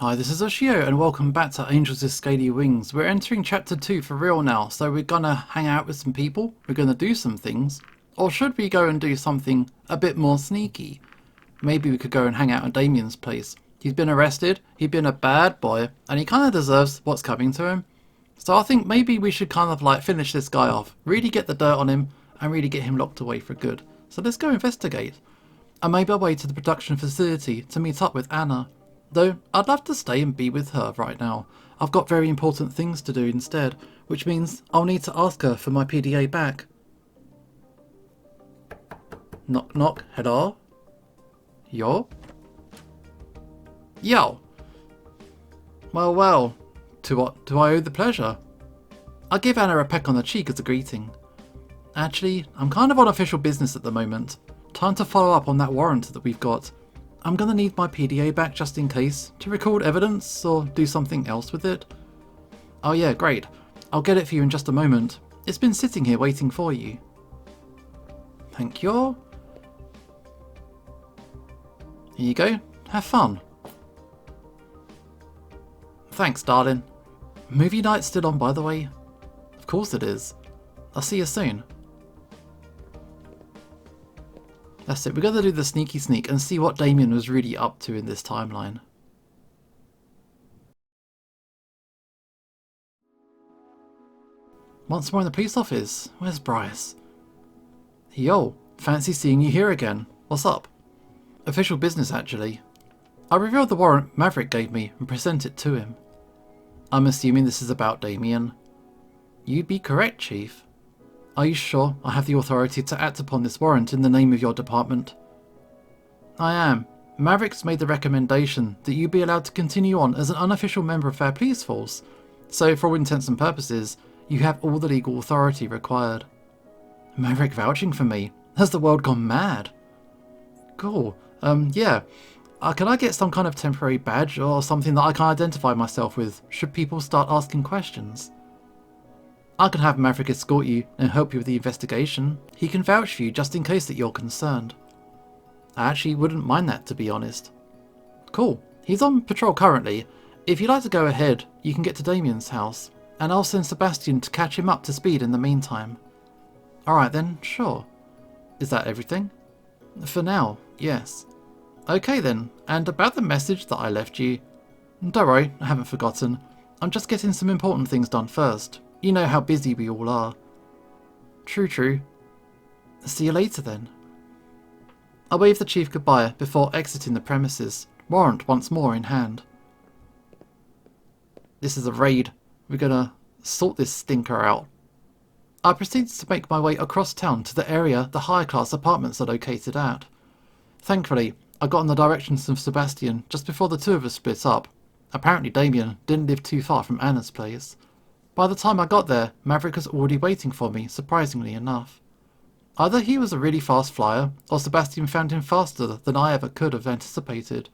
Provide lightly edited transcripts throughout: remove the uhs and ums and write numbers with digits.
Hi, this is Oshio and welcome back to Angels with Scaly Wings. We're entering chapter 2 for real now, so we're gonna hang out with some people, we're gonna do some things, or should we go and do something a bit more sneaky? Maybe we could go and hang out at Damien's place. He's been arrested, he's been a bad boy, and he kinda deserves what's coming to him. So I think maybe we should kind of like finish this guy off, really get the dirt on him, and really get him locked away for good. So let's go investigate. I made my way to the production facility to meet up with Anna. Though I'd love to stay and be with her right now. I've got very important things to do instead, which means I'll need to ask her for my PDA back. Knock knock, hello? Yo? Yo! Well, to what do I owe the pleasure? I give Anna a peck on the cheek as a greeting. Actually, I'm kind of on official business at the moment. Time to follow up on that warrant that we've got. I'm gonna need my PDA back just in case, to record evidence or do something else with it. Oh yeah, great. I'll get it for you in just a moment. It's been sitting here waiting for you. Thank you. Here you go. Have fun. Thanks, darling. Movie night's still on, by the way. Of course it is. I'll see you soon. That's it, we're going to do the sneaky sneak and see what Damien was really up to in this timeline. Once more in the police office. Where's Bryce? Yo, fancy seeing you here again. What's up? Official business, actually. I revealed the warrant Maverick gave me and present it to him. I'm assuming this is about Damien. You'd be correct, Chief. Are you sure I have the authority to act upon this warrant in the name of your department? I am. Maverick's made the recommendation that you be allowed to continue on as an unofficial member of our police force, so for all intents and purposes, you have all the legal authority required. Maverick vouching for me? Has the world gone mad? Cool. Yeah. Can I get some kind of temporary badge or something that I can identify myself with should people start asking questions? I can have Maverick escort you and help you with the investigation. He can vouch for you just in case that you're concerned. I actually wouldn't mind that, to be honest. Cool. He's on patrol currently. If you'd like to go ahead, you can get to Damien's house, and I'll send Sebastian to catch him up to speed in the meantime. Alright then, sure. Is that everything? For now, yes. Okay then, and about the message that I left you. Don't worry, I haven't forgotten. I'm just getting some important things done first. You know how busy we all are. True. See you later then. I waved the chief goodbye before exiting the premises, warrant once more in hand. This is a raid. We're gonna sort this stinker out. I proceeded to make my way across town to the area the higher class apartments are located at. Thankfully, I got in the directions of Sebastian just before the two of us split up. Apparently Damien didn't live too far from Anna's place. By the time I got there, Maverick was already waiting for me, surprisingly enough. Either he was a really fast flyer, or Sebastian found him faster than I ever could have anticipated.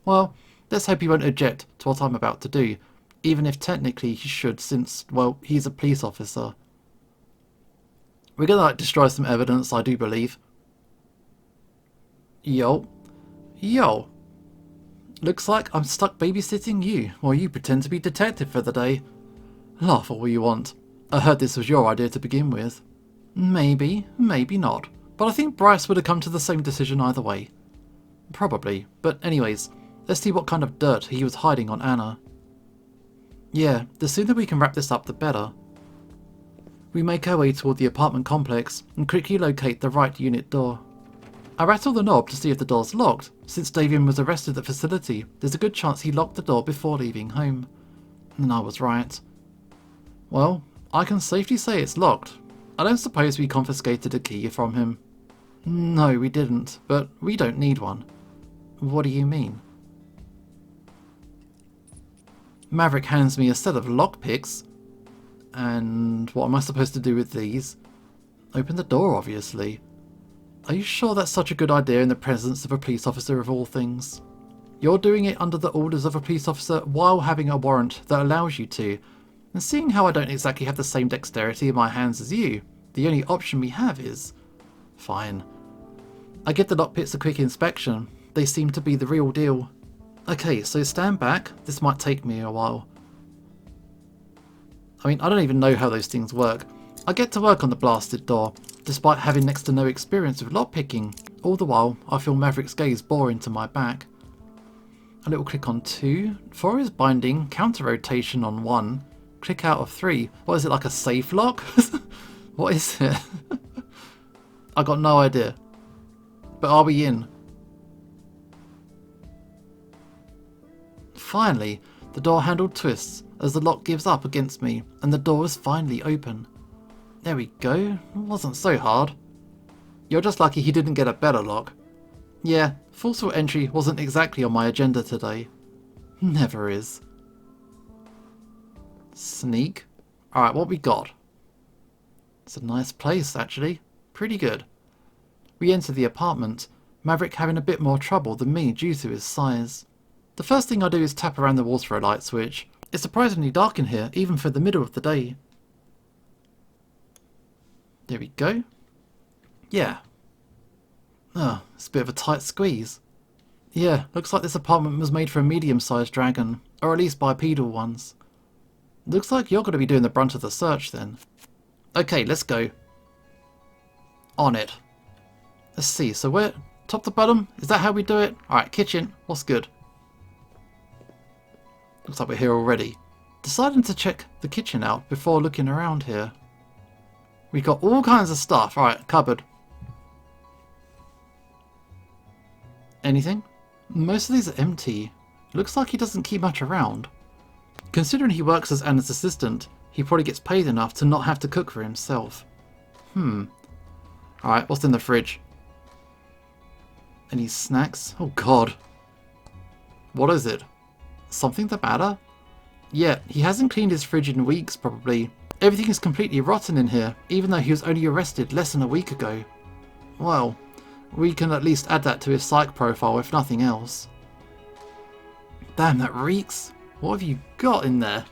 Well, let's hope he won't object to what I'm about to do, even if technically he should since, well, he's a police officer. We're gonna destroy some evidence, I do believe. Yo. Looks like I'm stuck babysitting you, while you pretend to be detective for the day. Laugh all you want. I heard this was your idea to begin with. Maybe, maybe not. But I think Bryce would have come to the same decision either way. Probably. But anyways, let's see what kind of dirt he was hiding on Anna. Yeah, the sooner we can wrap this up the better. We make our way toward the apartment complex and quickly locate the right unit door. I rattle the knob to see if the door's locked. Since Damien was arrested at the facility, there's a good chance he locked the door before leaving home. And I was right. Well, I can safely say it's locked. I don't suppose we confiscated a key from him. No, we didn't, but we don't need one. What do you mean? Maverick hands me a set of lockpicks. And what am I supposed to do with these? Open the door, obviously. Are you sure that's such a good idea in the presence of a police officer of all things? You're doing it under the orders of a police officer while having a warrant that allows you to. And seeing how I don't exactly have the same dexterity in my hands as you, the only option we have is... Fine. I give the lockpicks a quick inspection. They seem to be the real deal. Okay, so stand back. This might take me a while. I mean, I don't even know how those things work. I get to work on the blasted door, despite having next to no experience with lockpicking. All the while, I feel Maverick's gaze bore into my back. A little click on 2. 4 is binding, counter rotation on 1. Click out of 3. What is it, like a safe lock? What is it? I got no idea. But are we in? Finally, the door handle twists as the lock gives up against me and the door is finally open. There we go. It wasn't so hard. You're just lucky he didn't get a better lock. Yeah, forceful entry wasn't exactly on my agenda today. Never is. Sneak. Alright, what we got? It's a nice place, actually. Pretty good. We enter the apartment, Maverick having a bit more trouble than me due to his size. The first thing I do is tap around the walls for a light switch. It's surprisingly dark in here, even for the middle of the day. There we go. Yeah. Oh, it's a bit of a tight squeeze. Yeah, looks like this apartment was made for a medium-sized dragon, or at least bipedal ones. Looks like you're going to be doing the brunt of the search then. Okay, let's go. On it. Let's see, so where... top to bottom? Is that how we do it? Alright, kitchen. What's good? Looks like we're here already. Deciding to check the kitchen out before looking around here. We got all kinds of stuff. Alright, cupboard. Anything? Most of these are empty. Looks like he doesn't keep much around. Considering he works as Anna's assistant, he probably gets paid enough to not have to cook for himself. Alright, what's in the fridge? Any snacks? Oh god. What is it? Something the matter? Yeah, he hasn't cleaned his fridge in weeks probably. Everything is completely rotten in here, even though he was only arrested less than a week ago. Well, we can at least add that to his psych profile if nothing else. Damn, that reeks. What have you got in there?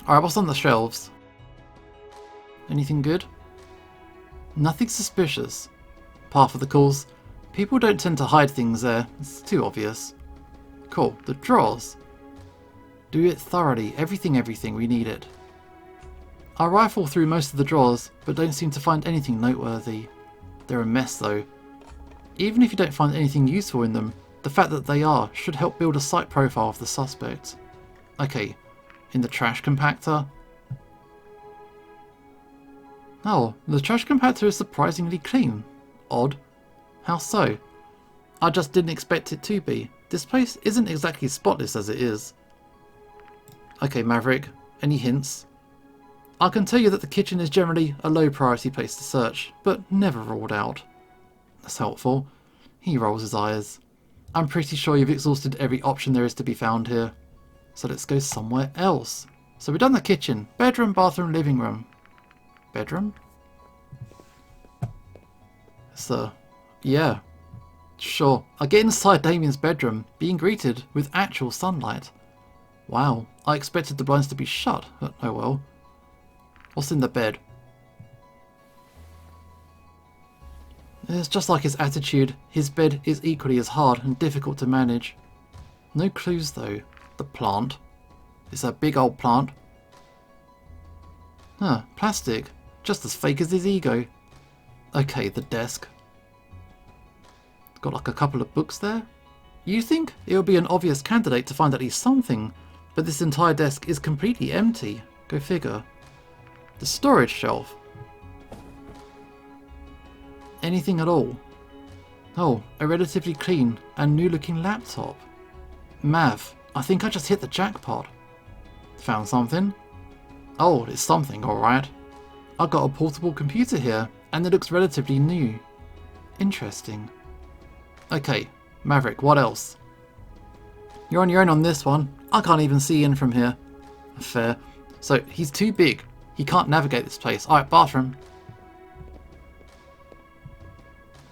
Alright, what's on the shelves? Anything good? Nothing suspicious. Par for the course. People don't tend to hide things there. It's too obvious. Cool. The drawers. Do it thoroughly. Everything. We need it. I rifle through most of the drawers, but don't seem to find anything noteworthy. They're a mess though. Even if you don't find anything useful in them, the fact that they are should help build a psych profile of the suspect. Okay, in the trash compactor. Oh, the trash compactor is surprisingly clean. Odd. How so? I just didn't expect it to be. This place isn't exactly spotless as it is. Okay, Maverick, any hints? I can tell you that the kitchen is generally a low priority place to search, but never ruled out. That's helpful. He rolls his eyes. I'm pretty sure you've exhausted every option there is to be found here. So let's go somewhere else. So we've done the kitchen. Bedroom, bathroom, living room. Bedroom? So, yeah. Sure. I get inside Damien's bedroom, being greeted with actual sunlight. Wow, I expected the blinds to be shut, but oh well. What's in the bed? It's just like his attitude. His bed is equally as hard and difficult to manage. No clues though. The plant. It's a big old plant. Huh, plastic. Just as fake as his ego. Okay, the desk. Got like a couple of books there. You think it would be an obvious candidate to find at least something, but this entire desk is completely empty. Go figure. The storage shelf. Anything at all. Oh, a relatively clean and new looking laptop. Mav, I think I just hit the jackpot. Found something? Oh, it's something, alright. I've got a portable computer here, and it looks relatively new. Interesting. Okay, Maverick, what else? You're on your own on this one. I can't even see in from here. Fair. So, he's too big. He can't navigate this place. Alright, bathroom.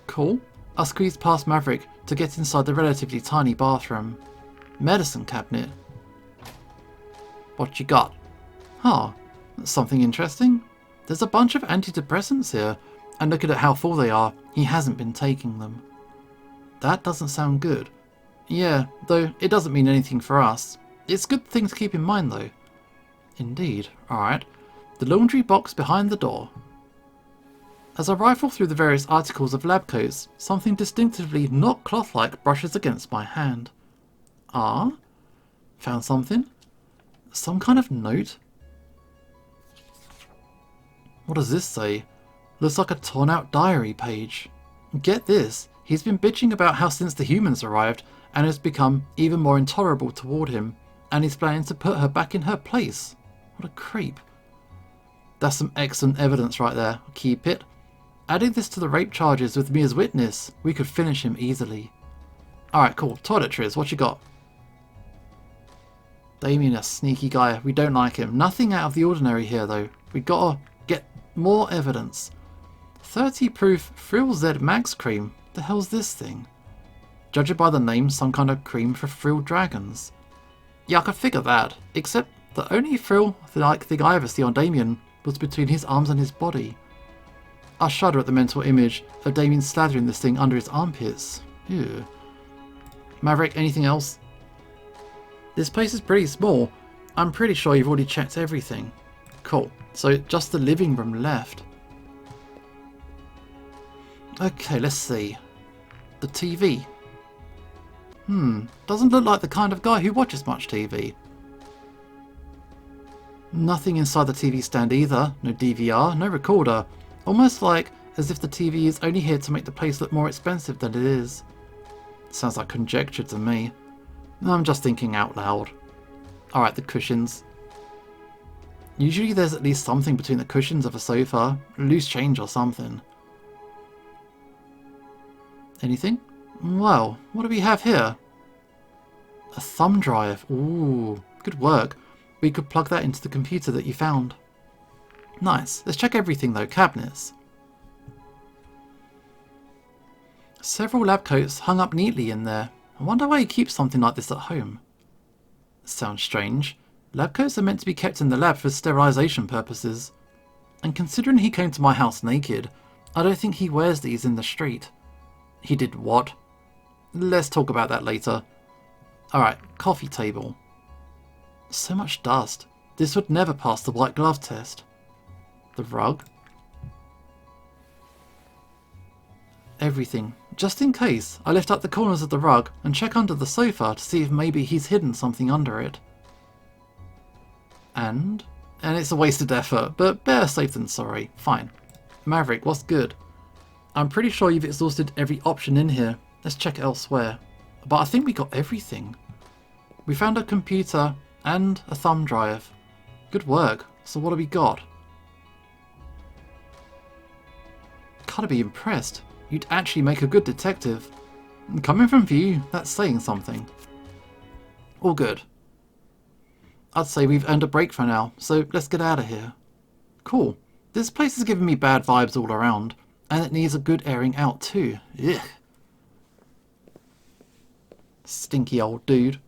Cool. I squeezed past Maverick to get inside the relatively tiny bathroom. Medicine cabinet. What you got? Huh, that's something interesting. There's a bunch of antidepressants here, and looking at how full they are, he hasn't been taking them. That doesn't sound good. Yeah, though it doesn't mean anything for us. It's a good thing to keep in mind though. Indeed. Alright. The laundry box behind the door. As I rifle through the various articles of lab coats, something distinctively not cloth-like brushes against my hand. Ah? Found something? Some kind of note? What does this say? Looks like a torn out diary page. Get this, he's been bitching about how since the humans arrived, Anna has become even more intolerable toward him, and he's planning to put her back in her place. What a creep. That's some excellent evidence right there. Keep it. Adding this to the rape charges with me as witness, we could finish him easily. Alright, cool. Toiletries, what you got? Damien, a sneaky guy. We don't like him. Nothing out of the ordinary here, though. We gotta get more evidence. 30 proof Frill Z Max cream. The hell's this thing? Judging by the name, some kind of cream for frilled dragons. Yeah, I could figure that. Except the only frill-like thing I ever see on Damien was between his arms and his body. I shudder at the mental image of Damien slathering this thing under his armpits. Ew. Maverick, anything else? This place is pretty small. I'm pretty sure you've already checked everything. Cool. So just the living room left. Okay, let's see. The TV. Doesn't look like the kind of guy who watches much TV. Nothing inside the TV stand either. No DVR, no recorder. Almost like as if the TV is only here to make the place look more expensive than it is. Sounds like conjecture to me. I'm just thinking out loud. Alright, the cushions. Usually there's at least something between the cushions of a sofa. Loose change or something. Anything? Well, what do we have here? A thumb drive. Ooh, good work. We could plug that into the computer that you found. Nice. Let's check everything though. Cabinets. Several lab coats hung up neatly in there. I wonder why he keeps something like this at home. Sounds strange. Lab coats are meant to be kept in the lab for sterilization purposes. And considering he came to my house naked, I don't think he wears these in the street. He did what? Let's talk about that later. Alright, coffee table. So much dust. This would never pass the white glove test. The rug. Everything. Just in case, I lift up the corners of the rug and check under the sofa to see if maybe he's hidden something under it. And it's a wasted effort, but better safe than sorry. Fine. Maverick, what's good? I'm pretty sure you've exhausted every option in here. Let's check elsewhere. But I think we got everything. We found a computer and a thumb drive. Good work. So what have we got? Gotta be impressed. You'd actually make a good detective. Coming from you, that's saying something. All good. I'd say we've earned a break for now, so let's get out of here. Cool. This place is giving me bad vibes all around, and it needs a good airing out too. Ugh. Stinky old dude.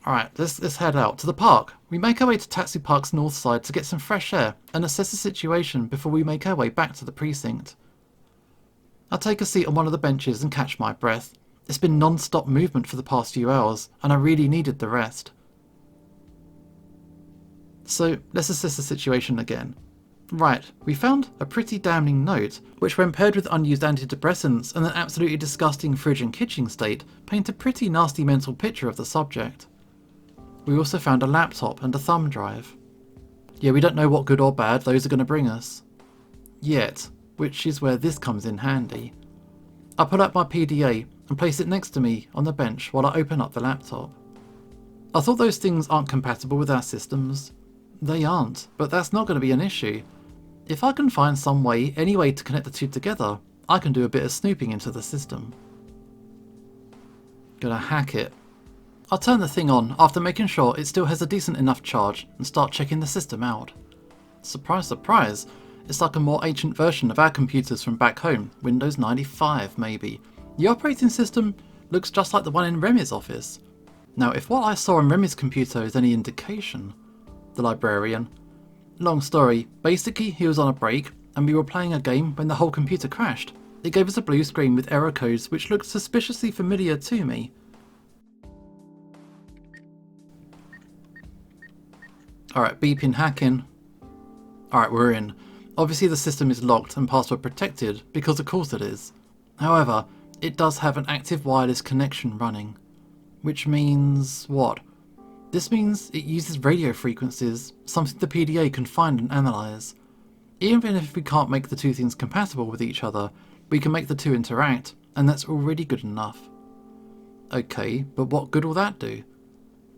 Alright, let's head out to the park. We make our way to Taxi Park's north side to get some fresh air and assess the situation before we make our way back to the precinct. I take a seat on one of the benches and catch my breath. It's been non-stop movement for the past few hours, and I really needed the rest. So, let's assess the situation again. Right, we found a pretty damning note, which when paired with unused antidepressants and an absolutely disgusting fridge and kitchen state, paint a pretty nasty mental picture of the subject. We also found a laptop and a thumb drive. Yeah, we don't know what good or bad those are going to bring us. Yet, which is where this comes in handy. I pull out my PDA and place it next to me on the bench while I open up the laptop. I thought those things aren't compatible with our systems. They aren't, but that's not going to be an issue. If I can find some way, any way to connect the two together, I can do a bit of snooping into the system. Gonna hack it. I'll turn the thing on after making sure it still has a decent enough charge and start checking the system out. Surprise, surprise, it's like a more ancient version of our computers from back home, Windows 95 maybe. The operating system looks just like the one in Remy's office. Now if what I saw on Remy's computer is any indication, the librarian. Long story, basically he was on a break and we were playing a game when the whole computer crashed. It gave us a blue screen with error codes which looked suspiciously familiar to me. Alright, beeping, hacking. Alright, we're in. Obviously the system is locked and password protected, because of course it is. However, it does have an active wireless connection running. Which means what? This means it uses radio frequencies, something the PDA can find and analyse. Even if we can't make the two things compatible with each other, we can make the two interact, and that's already good enough. Okay, but what good will that do?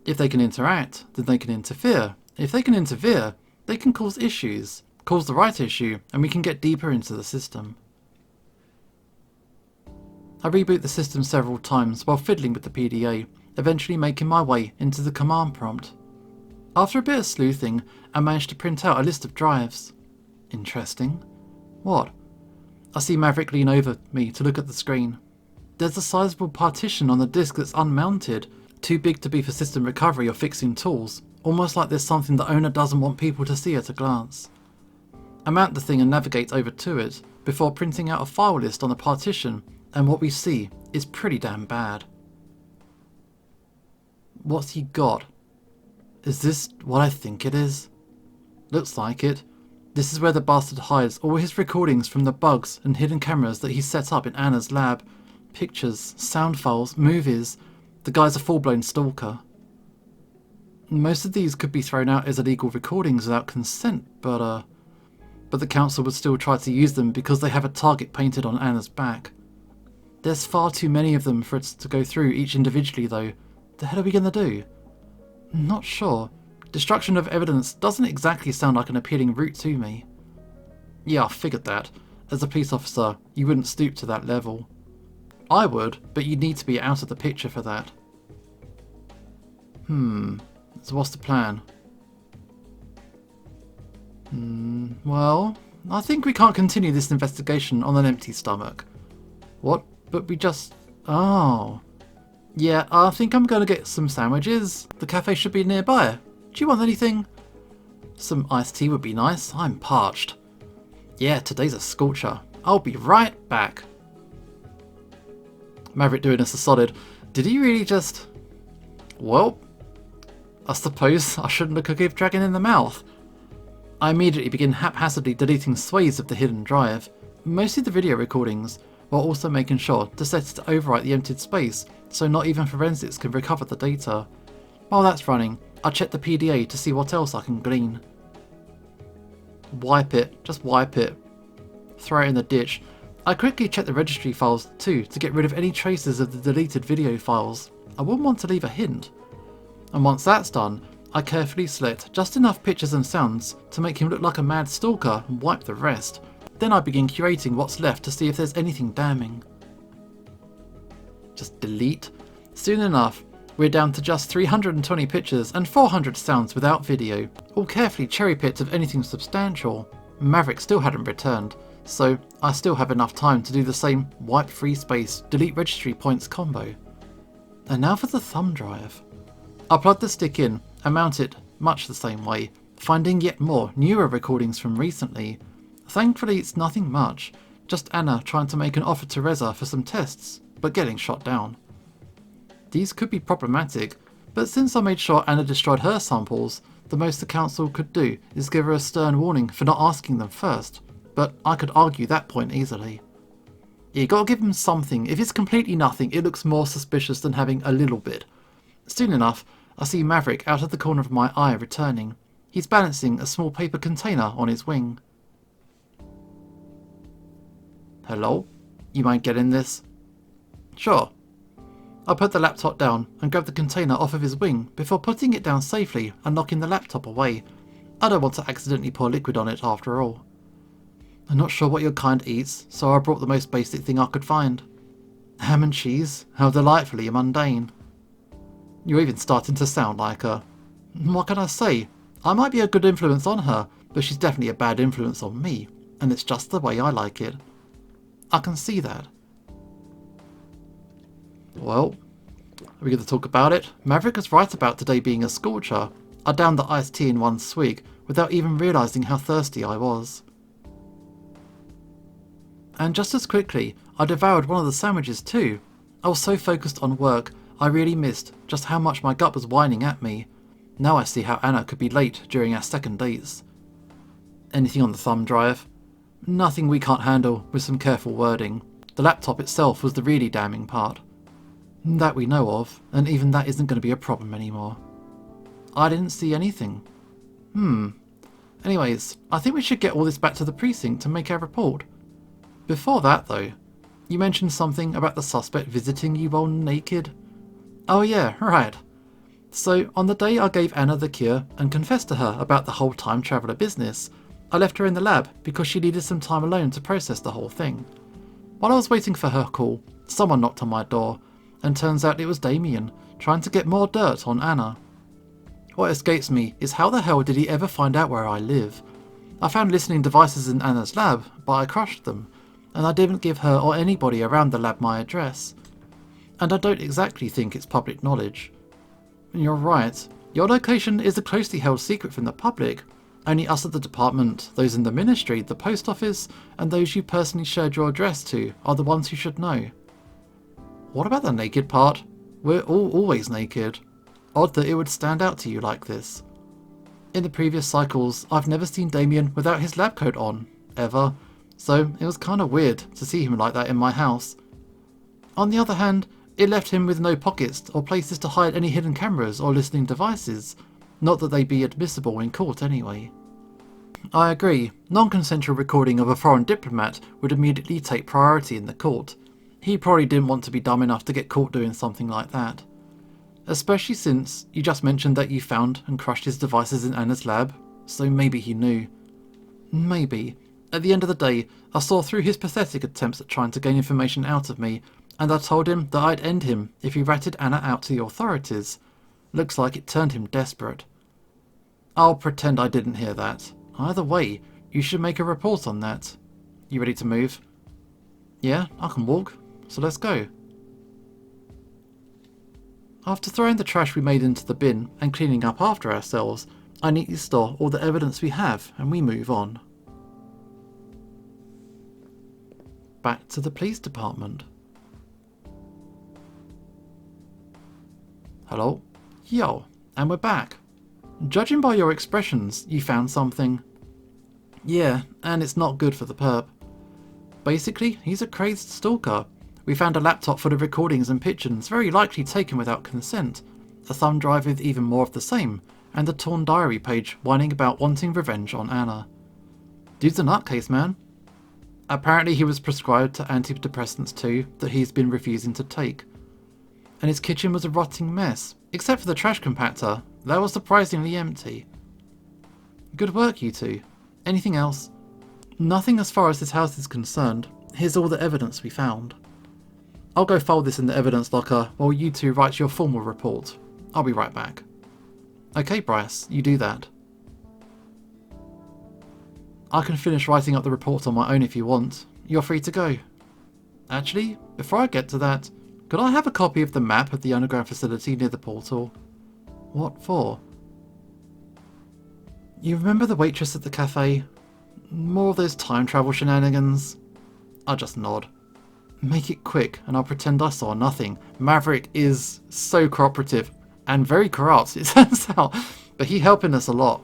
If they can interact, then they can interfere. If they can interfere, they can cause issues, cause the right issue, and we can get deeper into the system. I reboot the system several times while fiddling with the PDA, eventually making my way into the command prompt. After a bit of sleuthing, I managed to print out a list of drives. Interesting. What? I see Maverick lean over me to look at the screen. There's a sizable partition on the disk that's unmounted, too big to be for system recovery or fixing tools, almost like there's something the owner doesn't want people to see at a glance. I mount the thing and navigate over to it, before printing out a file list on the partition, and what we see is pretty damn bad. What's he got? Is this what I think it is? Looks like it. This is where the bastard hides all his recordings from the bugs and hidden cameras that he set up in Anna's lab. Pictures, sound files, movies. The guy's a full-blown stalker. Most of these could be thrown out as illegal recordings without consent, but the council would still try to use them because they have a target painted on Anna's back. There's far too many of them for us to go through each individually though. The hell are we gonna do? Not sure. Destruction of evidence doesn't exactly sound like an appealing route to me. Yeah, I figured that. As a police officer, you wouldn't stoop to that level. I would, but you'd need to be out of the picture for that. So what's the plan? Well, I think we can't continue this investigation on an empty stomach. What? But we just... Oh. Yeah, I think I'm gonna get some sandwiches. The cafe should be nearby. Do you want anything? Some iced tea would be nice. I'm parched. Yeah, today's a scorcher. I'll be right back. Maverick doing us a solid. Did he really just... Well, I suppose I shouldn't look a gift dragon in the mouth. I immediately begin haphazardly deleting swathes of the hidden drive, mostly the video recordings, while also making sure to set it to overwrite the emptied space so not even forensics can recover the data. While that's running, I check the PDA to see what else I can glean. Wipe it, just wipe it. Throw it in the ditch. I quickly check the registry files too to get rid of any traces of the deleted video files. I wouldn't want to leave a hint. And once that's done, I carefully select just enough pictures and sounds to make him look like a mad stalker and wipe the rest. Then I begin curating what's left to see if there's anything damning. Just delete. Soon enough, we're down to just 320 pictures and 400 sounds without video, all carefully cherry-picked of anything substantial. Maverick still hadn't returned, so I still have enough time to do the same wipe free space, delete registry points combo. And now for the thumb drive. I plug the stick in and mount it much the same way, finding yet more newer recordings from recently. Thankfully it's nothing much, just Anna trying to make an offer to Reza for some tests, but getting shot down. These could be problematic, but since I made sure Anna destroyed her samples, the most the council could do is give her a stern warning for not asking them first, but I could argue that point easily. You gotta give him something. If it's completely nothing, it looks more suspicious than having a little bit. Soon enough, I see Maverick out of the corner of my eye returning. He's balancing a small paper container on his wing. Hello? You mind getting this? Sure. I put the laptop down and grab the container off of his wing before putting it down safely and locking the laptop away. I don't want to accidentally pour liquid on it after all. I'm not sure what your kind eats, so I brought the most basic thing I could find. Ham and cheese? How delightfully mundane. You're even starting to sound like her. What can I say? I might be a good influence on her, but she's definitely a bad influence on me, and it's just the way I like it. I can see that. Well, are we going to talk about it? Maverick was right about today being a scorcher. I downed the iced tea in one swig, without even realising how thirsty I was. And just as quickly, I devoured one of the sandwiches too. I was so focused on work, I really missed just how much my gut was whining at me. Now I see how Anna could be late during our second dates. Anything on the thumb drive? Nothing we can't handle with some careful wording. The laptop itself was the really damning part. That we know of, and even that isn't going to be a problem anymore. I didn't see anything. Anyways, I think we should get all this back to the precinct to make our report. Before that though, you mentioned something about the suspect visiting you while naked? Oh yeah, right. So on the day I gave Anna the cure and confessed to her about the whole time traveller business, I left her in the lab because she needed some time alone to process the whole thing. While I was waiting for her call, someone knocked on my door, and turns out it was Damien, trying to get more dirt on Anna. What escapes me is how the hell did he ever find out where I live? I found listening devices in Anna's lab, but I crushed them, and I didn't give her or anybody around the lab my address. And I don't exactly think it's public knowledge. You're right, your location is a closely held secret from the public. Only us at the department, those in the ministry, the post office, and those you personally shared your address to are the ones who should know. What about the naked part? We're all always naked. Odd that it would stand out to you like this. In the previous cycles, I've never seen Damien without his lab coat on, ever, so it was kinda weird to see him like that in my house. On the other hand, it left him with no pockets or places to hide any hidden cameras or listening devices, not that they'd be admissible in court anyway. I agree, non-consensual recording of a foreign diplomat would immediately take priority in the court. He probably didn't want to be dumb enough to get caught doing something like that. Especially since you just mentioned that you found and crushed his devices in Anna's lab, so maybe he knew. Maybe. At the end of the day, I saw through his pathetic attempts at trying to gain information out of me, and I told him that I'd end him if he ratted Anna out to the authorities. Looks like it turned him desperate. I'll pretend I didn't hear that. Either way, you should make a report on that. You ready to move? Yeah, I can walk, so let's go. After throwing the trash we made into the bin and cleaning up after ourselves, I neatly store all the evidence we have and we move on. Back to the police department. Hello? Yo, and we're back. Judging by your expressions, you found something. Yeah, and it's not good for the perp. Basically, he's a crazed stalker. We found a laptop full of recordings and pictures, very likely taken without consent, a thumb drive with even more of the same, and a torn diary page whining about wanting revenge on Anna. Dude's a nutcase, man. Apparently he was prescribed antidepressants too, that he's been refusing to take. And his kitchen was a rotting mess, except for the trash compactor. That was surprisingly empty. Good work, you two. Anything else? Nothing as far as this house is concerned. Here's all the evidence we found. I'll go fold this in the evidence locker while you two write your formal report. I'll be right back. Okay, Bryce, you do that. I can finish writing up the report on my own if you want. You're free to go. Actually, before I get to that, could I have a copy of the map of the underground facility near the portal? What for? You remember the waitress at the cafe? More of those time travel shenanigans? I'll just nod. Make it quick and I'll pretend I saw nothing. Maverick is so cooperative and very corrupt, it turns out, but he's helping us a lot.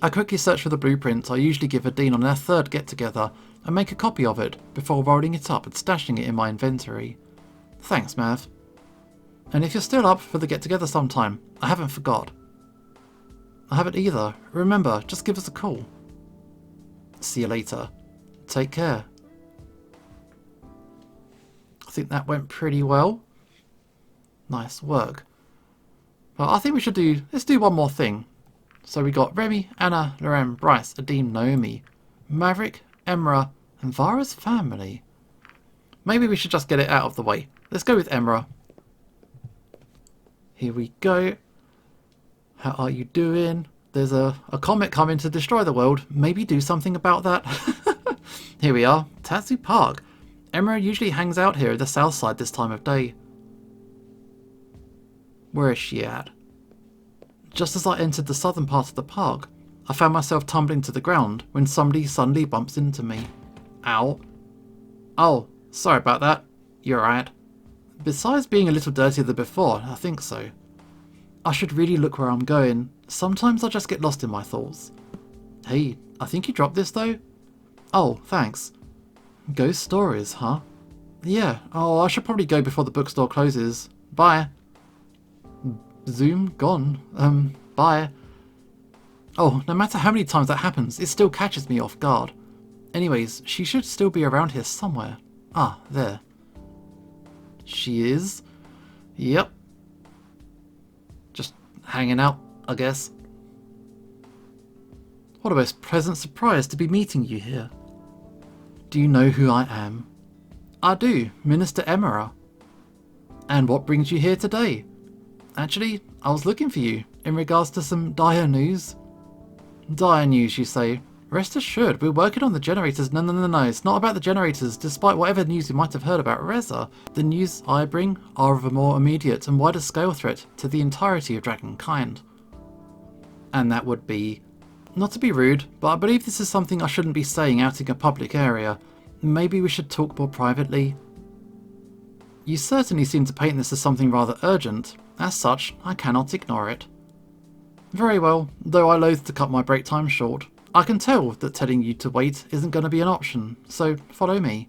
I quickly search for the blueprint I usually give Adine on our third get-together and make a copy of it before rolling it up and stashing it in my inventory. Thanks, Mav. And if you're still up for the get-together sometime, I haven't forgot. I haven't either. Remember, just give us a call. See you later. Take care. I think that went pretty well. Nice work. Well, I think let's do one more thing. So we got Remy, Anna, Lorraine, Bryce, Adine, Naomi, Maverick, Emera, and Vara's family. Maybe we should just get it out of the way. Let's go with Emera. Here we go. How are you doing? There's a comet coming to destroy the world. Maybe do something about that. Here we are. Tatsu Park. Emera usually hangs out here at the south side this time of day. Where is she at? Just as I entered the southern part of the park, I found myself tumbling to the ground when somebody suddenly bumps into me. Ow. Oh, sorry about that. You're right. Besides being a little dirtier than before, I think so. I should really look where I'm going. Sometimes I just get lost in my thoughts. Hey, I think you dropped this though? Oh, thanks. Ghost stories, huh? Yeah, oh, I should probably go before the bookstore closes. Bye. Zoom gone. Bye. Oh, no matter how many times that happens, it still catches me off guard. Anyways, she should still be around here somewhere. Ah, there. She is? Yep. Just hanging out, I guess. What a most pleasant surprise to be meeting you here. Do you know who I am? I do, Minister Emera. And what brings you here today? Actually, I was looking for you in regards to some dire news. Dire news, you say? Rest assured, we're working on the generators. No, it's not about the generators, despite whatever news you might have heard about Reza. The news I bring are of a more immediate and wider scale threat to the entirety of dragonkind. And that would be... Not to be rude, but I believe this is something I shouldn't be saying out in a public area. Maybe we should talk more privately. You certainly seem to paint this as something rather urgent. As such, I cannot ignore it. Very well, though I loathe to cut my break time short. I can tell that telling you to wait isn't going to be an option, so follow me.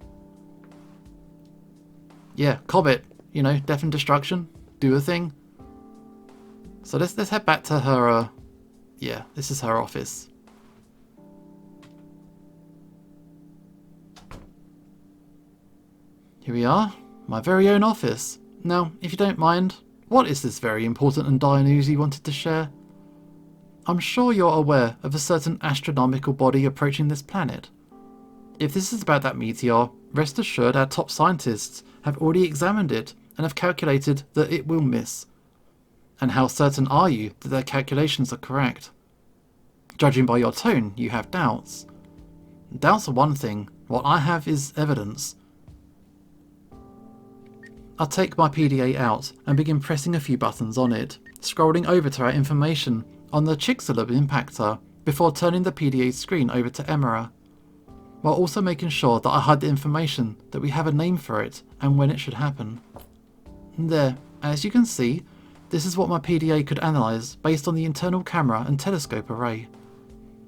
Yeah, Cobbett, you know, death and destruction, do a thing. So let's head back to her, yeah, this is her office. Here we are, my very own office. Now, if you don't mind, what is this very important and dire news you wanted to share? I'm sure you're aware of a certain astronomical body approaching this planet. If this is about that meteor, rest assured our top scientists have already examined it and have calculated that it will miss. And how certain are you that their calculations are correct? Judging by your tone, you have doubts. Doubts are one thing, what I have is evidence. I take my PDA out and begin pressing a few buttons on it, scrolling over to our information on the Chicxulub impactor before turning the PDA screen over to Emera, while also making sure that I hide the information that we have a name for it and when it should happen. There, as you can see, this is what my PDA could analyse based on the internal camera and telescope array.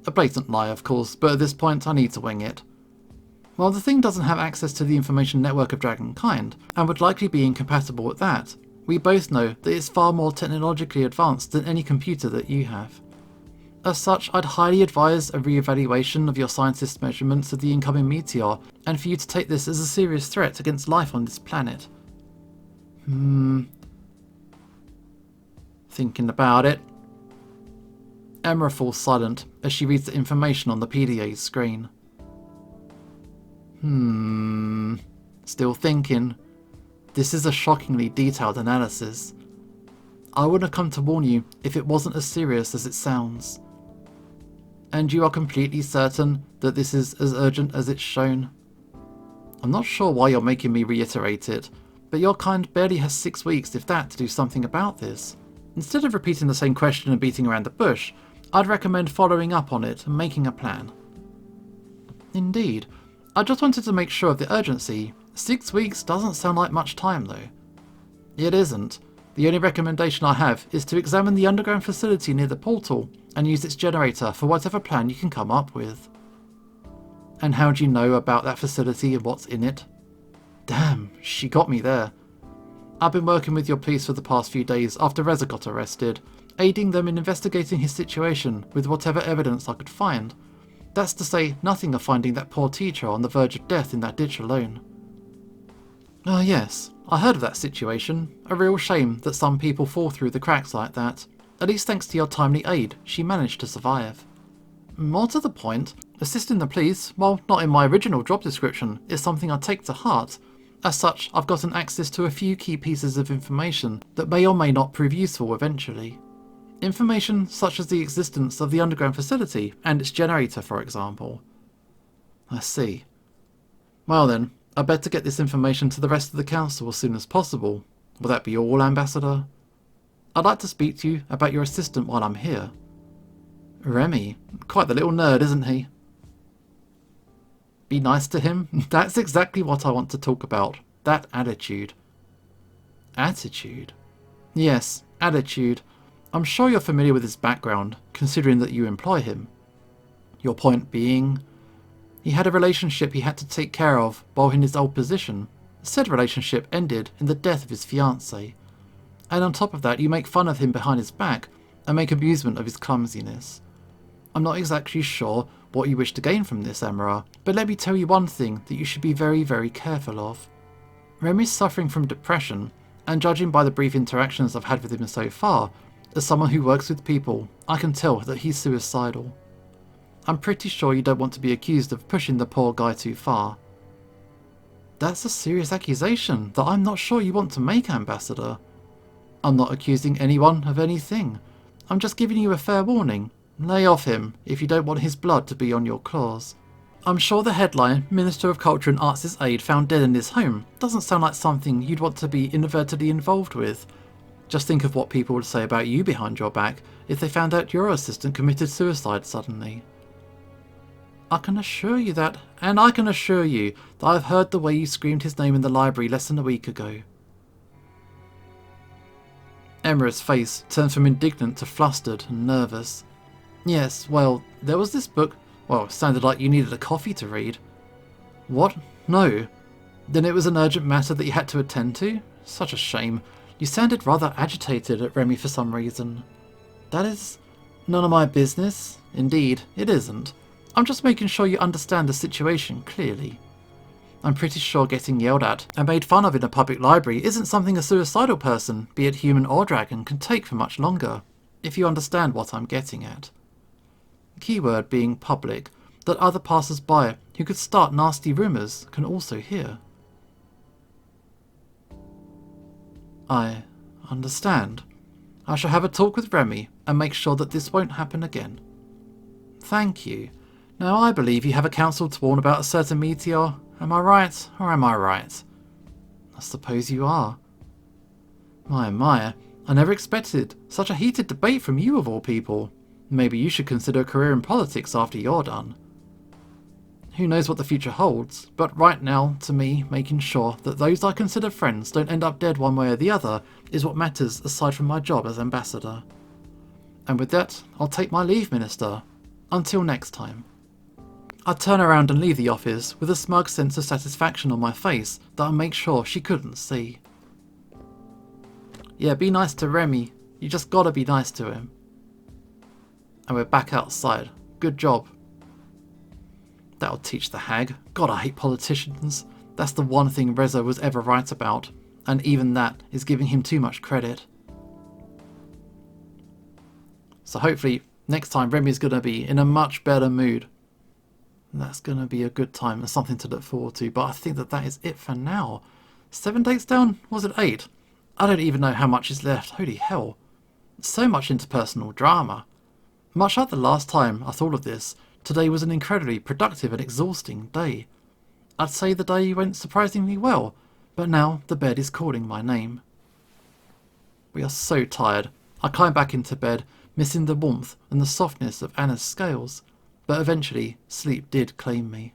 A blatant lie, of course, but at this point I need to wing it. While the thing doesn't have access to the information network of dragonkind, and would likely be incompatible at that, we both know that it's far more technologically advanced than any computer that you have. As such, I'd highly advise a re-evaluation of your scientists' measurements of the incoming meteor, and for you to take this as a serious threat against life on this planet. Thinking about it. Emera falls silent as she reads the information on the PDA's screen. Still thinking. This is a shockingly detailed analysis. I wouldn't have come to warn you if it wasn't as serious as it sounds. And you are completely certain that this is as urgent as it's shown? I'm not sure why you're making me reiterate it, but your kind barely has 6 weeks, if that, to do something about this. Instead of repeating the same question and beating around the bush, I'd recommend following up on it and making a plan. Indeed. I just wanted to make sure of the urgency. 6 weeks doesn't sound like much time though. It isn't. The only recommendation I have is to examine the underground facility near the portal and use its generator for whatever plan you can come up with. And how do you know about that facility and what's in it? Damn, she got me there. I've been working with your police for the past few days after Reza got arrested, aiding them in investigating his situation with whatever evidence I could find. That's to say nothing of finding that poor teacher on the verge of death in that ditch alone. Oh yes, I heard of that situation. A real shame that some people fall through the cracks like that. At least thanks to your timely aid, she managed to survive. More to the point, assisting the police, while not in my original job description, is something I take to heart. As such, I've gotten access to a few key pieces of information that may or may not prove useful eventually. Information such as the existence of the underground facility and its generator, for example. I see. Well then, I better get this information to the rest of the council as soon as possible. Will that be all, Ambassador? I'd like to speak to you about your assistant while I'm here. Remy, quite the little nerd, isn't he? Be nice to him? That's exactly what I want to talk about. That attitude. Attitude? Yes, attitude. I'm sure you're familiar with his background, considering that you employ him. Your point being, he had a relationship he had to take care of while in his old position. Said relationship ended in the death of his fiancée. And on top of that, you make fun of him behind his back and make amusement of his clumsiness. I'm not exactly sure what you wish to gain from this, Emera, but let me tell you one thing that you should be very, very careful of. Remy's suffering from depression, and judging by the brief interactions I've had with him so far, as someone who works with people, I can tell that he's suicidal. I'm pretty sure you don't want to be accused of pushing the poor guy too far. That's a serious accusation that I'm not sure you want to make, Ambassador. I'm not accusing anyone of anything. I'm just giving you a fair warning. Lay off him if you don't want his blood to be on your claws. I'm sure the headline, Minister of Culture and Arts' aide found dead in his home, doesn't sound like something you'd want to be inadvertently involved with. Just think of what people would say about you behind your back if they found out your assistant committed suicide suddenly. I can assure you that, and I can assure you that I've heard the way you screamed his name in the library less than a week ago. Emera's face turned from indignant to flustered and nervous. Yes, well, there was this book. Well, it sounded like you needed a coffee to read. What? No. Then it was an urgent matter that you had to attend to? Such a shame. You sounded rather agitated at Remy for some reason. That is none of my business. Indeed, it isn't. I'm just making sure you understand the situation clearly. I'm pretty sure getting yelled at and made fun of in a public library isn't something a suicidal person, be it human or dragon, can take for much longer, if you understand what I'm getting at. Keyword being public, that other passers-by who could start nasty rumours can also hear. I understand. I shall have a talk with Remy and make sure that this won't happen again. Thank you. Now I believe you have a council to warn about a certain meteor. Am I right, or am I right? I suppose you are. My, I never expected such a heated debate from you of all people. Maybe you should consider a career in politics after you're done. Who knows what the future holds, but right now, to me, making sure that those I consider friends don't end up dead one way or the other is what matters aside from my job as ambassador. And with that, I'll take my leave, Minister. Until next time. I turn around and leave the office with a smug sense of satisfaction on my face that I make sure she couldn't see. Yeah, be nice to Remy. You just gotta be nice to him. And we're back outside. Good job. That'll teach the hag. God, I hate politicians. That's the one thing Reza was ever right about, and even that is giving him too much credit. So hopefully next time Remy's gonna be in a much better mood. And that's gonna be a good time and something to look forward to, but I think that is it for now. 7 dates down? Was it 8? I don't even know how much is left. Holy hell. So much interpersonal drama. Much like the last time I thought of this, today was an incredibly productive and exhausting day. I'd say the day went surprisingly well, but now the bed is calling my name. We are so tired. I climb back into bed, missing the warmth and the softness of Anna's scales, but eventually sleep did claim me.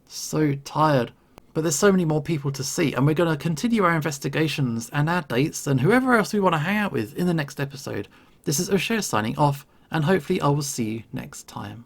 So tired, but there's so many more people to see, and we're going to continue our investigations and our dates and whoever else we want to hang out with in the next episode. This is O'Shea signing off, and hopefully I will see you next time.